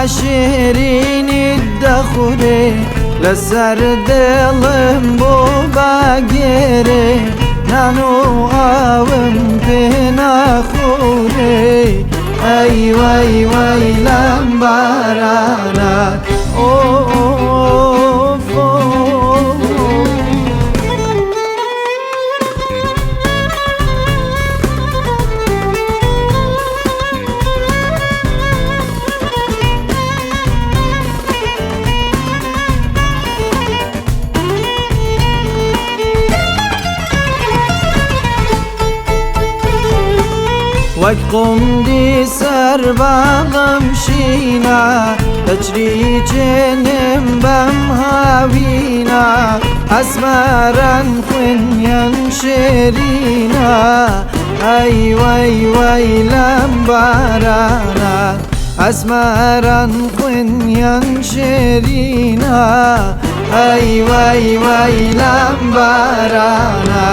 شیرینی دخوری لسر دلم بو بگیری نانو آوم پینا خوری ای وای وای لم بارانات وەک قومدی سەر باڵم شینە دەچری چێنم بەم هاوینە ئەسمەران خوێنیان شێرینە ئەی وەی وەی لەم بارانە ئەسمەران خوێنیان شێرینە ئەی وەی وەی لەم بارانە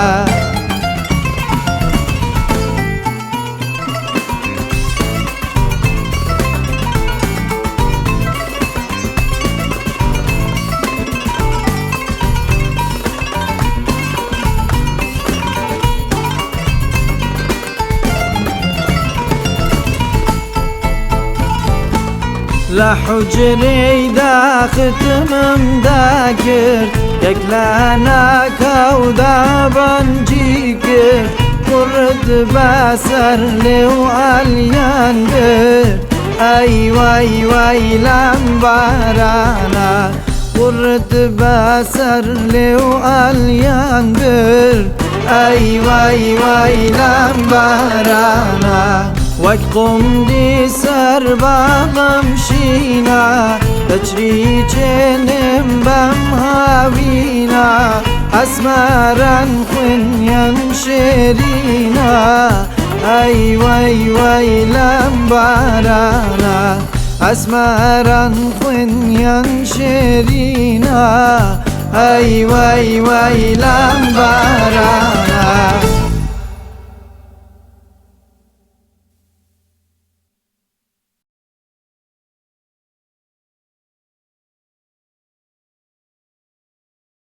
لحجري دا ختمم دا کرد یک لاناکا و دا بانجی کرد قرد بسر لیو علیان برد ای وای وای لم بارانا قرد بسر لیو علیان برد ای وای وای لم بارانا وەک قومدی سەر باڵم شینە دەچری چێنم بەم هاوینە ئەسمەران خوێنیان شێرینە ئەی وەی وەی لەم بارانە ئەسمەران خوێنیان شێرینە ئەی وەی وەی لەم بارانە